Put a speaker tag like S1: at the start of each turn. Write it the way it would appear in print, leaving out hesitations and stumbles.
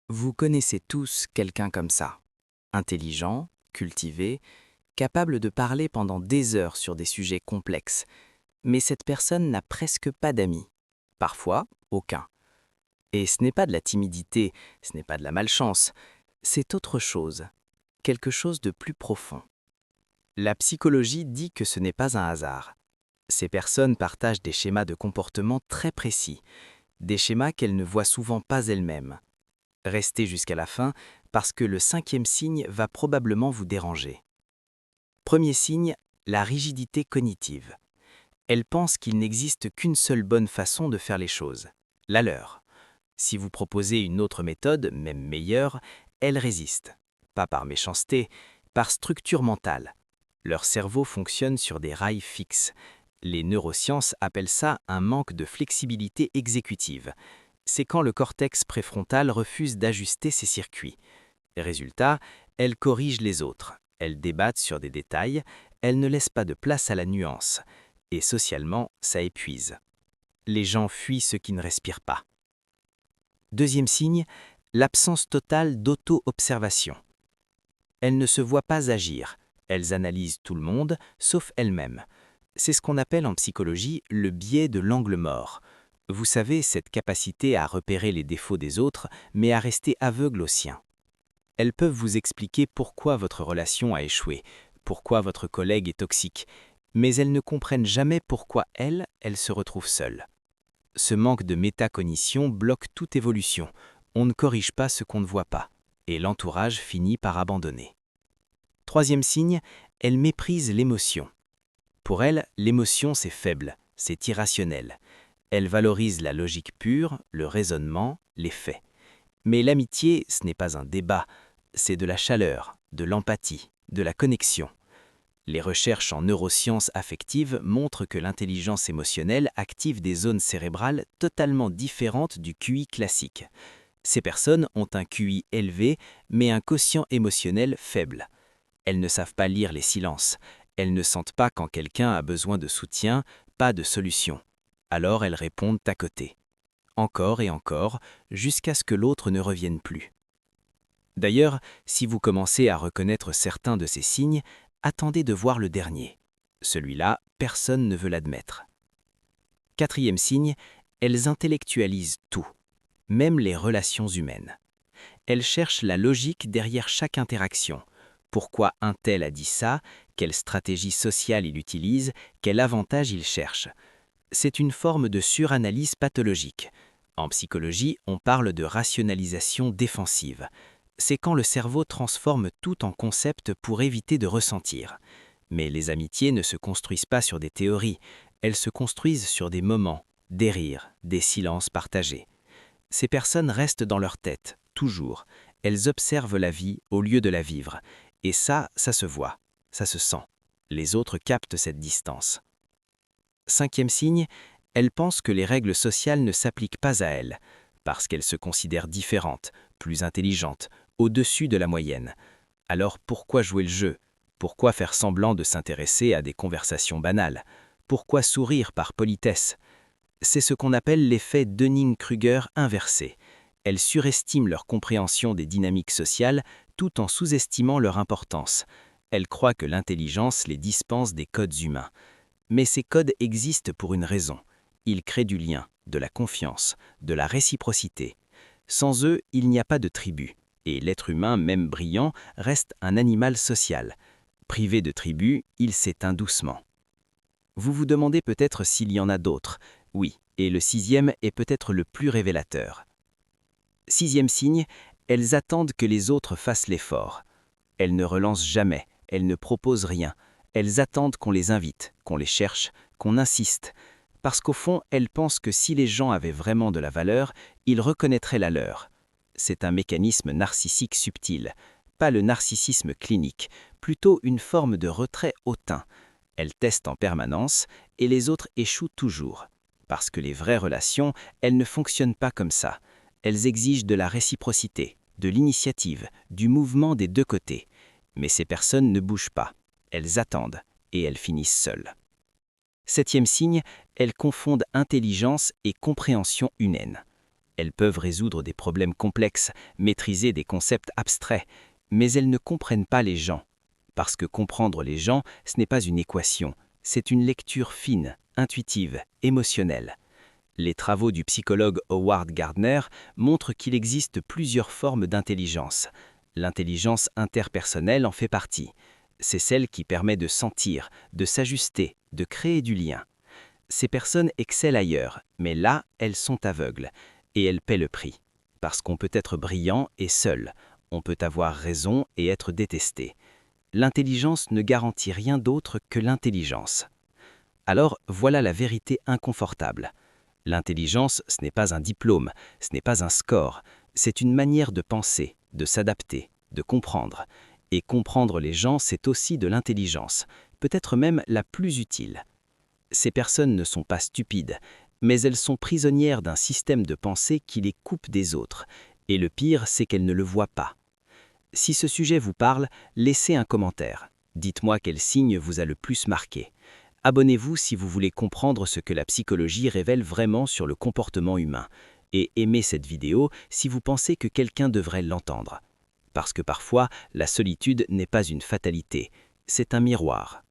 S1: Vous connaissez tous quelqu'un comme ça. Intelligent, cultivé, capable de parler pendant des heures sur des sujets complexes. Mais cette personne n'a presque pas d'amis. Parfois, aucun. Et ce n'est pas de la timidité, ce n'est pas de la malchance, c'est autre chose, quelque chose de plus profond. La psychologie dit que ce n'est pas un hasard. Ces personnes partagent des schémas de comportement très précis, des schémas qu'elles ne voient souvent pas elles-mêmes. Restez jusqu'à la fin parce que le cinquième signe va probablement vous déranger. Premier signe, la rigidité cognitive. Elle pense qu'il n'existe qu'une seule bonne façon de faire les choses, la leur. Si vous proposez une autre méthode, même meilleure, elle résiste. Pas par méchanceté, par structure mentale. Leur cerveau fonctionne sur des rails fixes. Les neurosciences appellent ça un manque de flexibilité exécutive. C'est quand le cortex préfrontal refuse d'ajuster ses circuits. Résultat, elles corrigent les autres, elles débattent sur des détails, elles ne laissent pas de place à la nuance. Et socialement, ça épuise. Les gens fuient ceux qui ne respirent pas. Deuxième signe, l'absence totale d'auto-observation. Elles ne se voient pas agir, elles analysent tout le monde, sauf elles-mêmes. C'est ce qu'on appelle en psychologie le biais de l'angle mort. Vous savez, cette capacité à repérer les défauts des autres, mais à rester aveugle aux siens. Elles peuvent vous expliquer pourquoi votre relation a échoué, pourquoi votre collègue est toxique, mais elles ne comprennent jamais pourquoi elles se retrouvent seules. Ce manque de métacognition bloque toute évolution. On ne corrige pas ce qu'on ne voit pas, et l'entourage finit par abandonner. Troisième signe, elles méprisent l'émotion. Pour elles, l'émotion c'est faible, c'est irrationnel. Elles valorisent la logique pure, le raisonnement, les faits. Mais l'amitié, ce n'est pas un débat, c'est de la chaleur, de l'empathie, de la connexion. Les recherches en neurosciences affectives montrent que l'intelligence émotionnelle active des zones cérébrales totalement différentes du QI classique. Ces personnes ont un QI élevé, mais un quotient émotionnel faible. Elles ne savent pas lire les silences. Elles ne sentent pas quand quelqu'un a besoin de soutien, pas de solution. Alors elles répondent à côté. Encore et encore, jusqu'à ce que l'autre ne revienne plus. D'ailleurs, si vous commencez à reconnaître certains de ces signes, attendez de voir le dernier. Celui-là, personne ne veut l'admettre. Quatrième signe, elles intellectualisent tout, même les relations humaines. Elles cherchent la logique derrière chaque interaction. Pourquoi un tel a dit ça, quelle stratégie sociale il utilise, quel avantage il cherche. C'est une forme de suranalyse pathologique. En psychologie, on parle de rationalisation défensive. C'est quand le cerveau transforme tout en concept pour éviter de ressentir. Mais les amitiés ne se construisent pas sur des théories, elles se construisent sur des moments, des rires, des silences partagés. Ces personnes restent dans leur tête, toujours. Elles observent la vie au lieu de la vivre. Et ça se voit, ça se sent. Les autres captent cette distance. Cinquième signe, elles pensent que les règles sociales ne s'appliquent pas à elles, parce qu'elles se considèrent différentes, plus intelligentes, au-dessus de la moyenne. Alors pourquoi jouer le jeu? Pourquoi faire semblant de s'intéresser à des conversations banales? Pourquoi sourire par politesse? C'est ce qu'on appelle l'effet Dunning-Kruger inversé. Elles surestiment leur compréhension des dynamiques sociales tout en sous-estimant leur importance. Elles croient que l'intelligence les dispense des codes humains. Mais ces codes existent pour une raison. Ils créent du lien, de la confiance, de la réciprocité. Sans eux, il n'y a pas de tribu. Et l'être humain, même brillant, reste un animal social. Privé de tribu, il s'éteint doucement. Vous vous demandez peut-être s'il y en a d'autres. Oui, et le sixième est peut-être le plus révélateur. Sixième signe, elles attendent que les autres fassent l'effort. Elles ne relancent jamais, elles ne proposent rien. Elles attendent qu'on les invite, qu'on les cherche, qu'on insiste. Parce qu'au fond, elles pensent que si les gens avaient vraiment de la valeur, ils reconnaîtraient la leur. C'est un mécanisme narcissique subtil, pas le narcissisme clinique, plutôt une forme de retrait hautain. Elles testent en permanence et les autres échouent toujours. Parce que les vraies relations, elles ne fonctionnent pas comme ça. Elles exigent de la réciprocité, de l'initiative, du mouvement des deux côtés. Mais ces personnes ne bougent pas. Elles attendent et elles finissent seules. Septième signe, elles confondent intelligence et compréhension humaine. Elles peuvent résoudre des problèmes complexes, maîtriser des concepts abstraits, mais elles ne comprennent pas les gens. Parce que comprendre les gens, ce n'est pas une équation, c'est une lecture fine, intuitive, émotionnelle. Les travaux du psychologue Howard Gardner montrent qu'il existe plusieurs formes d'intelligence. L'intelligence interpersonnelle en fait partie. C'est celle qui permet de sentir, de s'ajuster, de créer du lien. Ces personnes excellent ailleurs, mais là, elles sont aveugles. Et elles paient le prix. Parce qu'on peut être brillant et seul. On peut avoir raison et être détesté. L'intelligence ne garantit rien d'autre que l'intelligence. Alors, voilà la vérité inconfortable. L'intelligence, ce n'est pas un diplôme, ce n'est pas un score, c'est une manière de penser, de s'adapter, de comprendre. Et comprendre les gens, c'est aussi de l'intelligence, peut-être même la plus utile. Ces personnes ne sont pas stupides, mais elles sont prisonnières d'un système de pensée qui les coupe des autres, et le pire, c'est qu'elles ne le voient pas. Si ce sujet vous parle, laissez un commentaire. Dites-moi quel signe vous a le plus marqué. Abonnez-vous si vous voulez comprendre ce que la psychologie révèle vraiment sur le comportement humain. Et aimez cette vidéo si vous pensez que quelqu'un devrait l'entendre. Parce que parfois, la solitude n'est pas une fatalité, c'est un miroir.